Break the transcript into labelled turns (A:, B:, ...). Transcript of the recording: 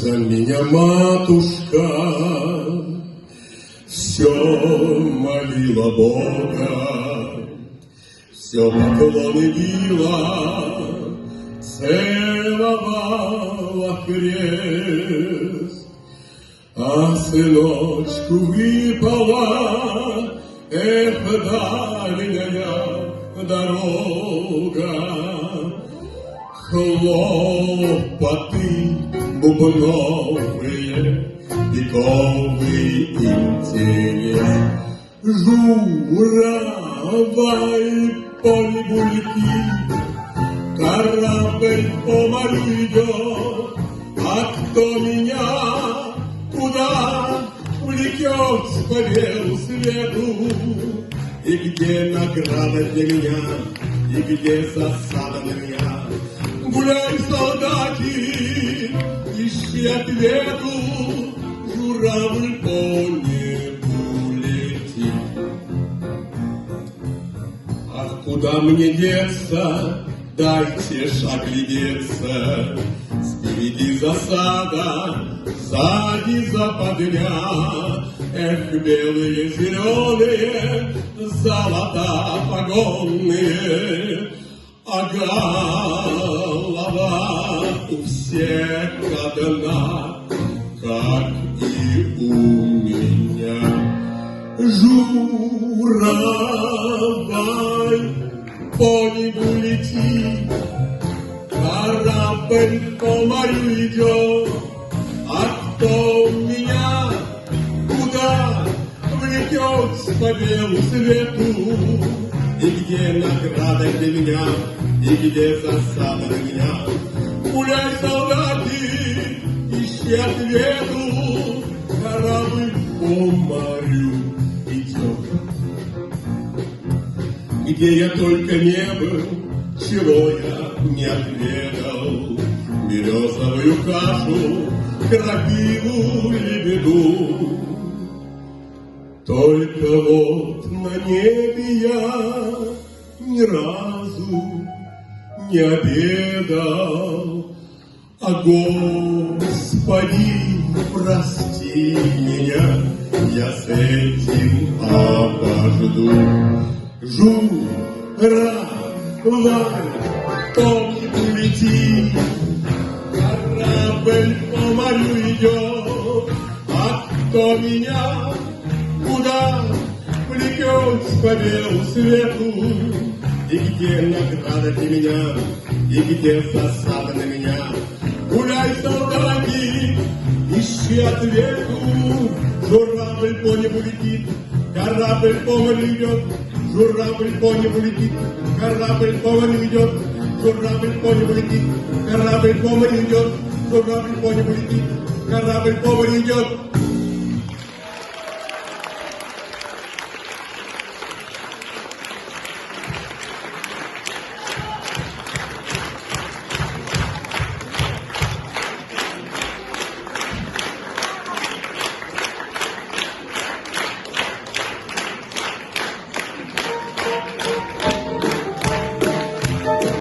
A: за меня матушка все молила Бога, все поклоны била, целовала крест, а сыночку выпала, дальняя дорога, хлопоты бубновые, вековый интерес, журавль поле бульки, корабль по морю идет, а кто меня куда влечет по белу свету, и где награда для меня, и где засада на меня. Гуляй, солдатик, ищи ответу, журавль по небу летит. Ах, куда мне деться, дайте ж оглядеться, спереди засада, сзади западня. Эх, белые, зеленые, золота погонные, а голова у всех одна, как и у меня. Журавль по небу летит, корабль по морю идет, а кто меня куда влетет по белу свету, и где награда для меня, и где засада на меня. Гуляй, солдатик, ищи ответу, корабль по морю идет. Где я только не был, чего я не отведал, березовую кашу, крапиву, лебеду. Только вот на небе я ни разу не обедал, а Господи, прости меня, я с этим обожду. Журавль по небу летит, корабль по морю идет, а кто меня куда влечет по белу свету, и где награда для меня, и где засада на меня. Гуляй, солдатик, ищи ответу, журавль по небу летит, корабль по морю идет, журавль по небу летит, корабль по морю идет, журавль по небу летит, корабль по морю идет, журавль по небу летит, корабль по морю идет.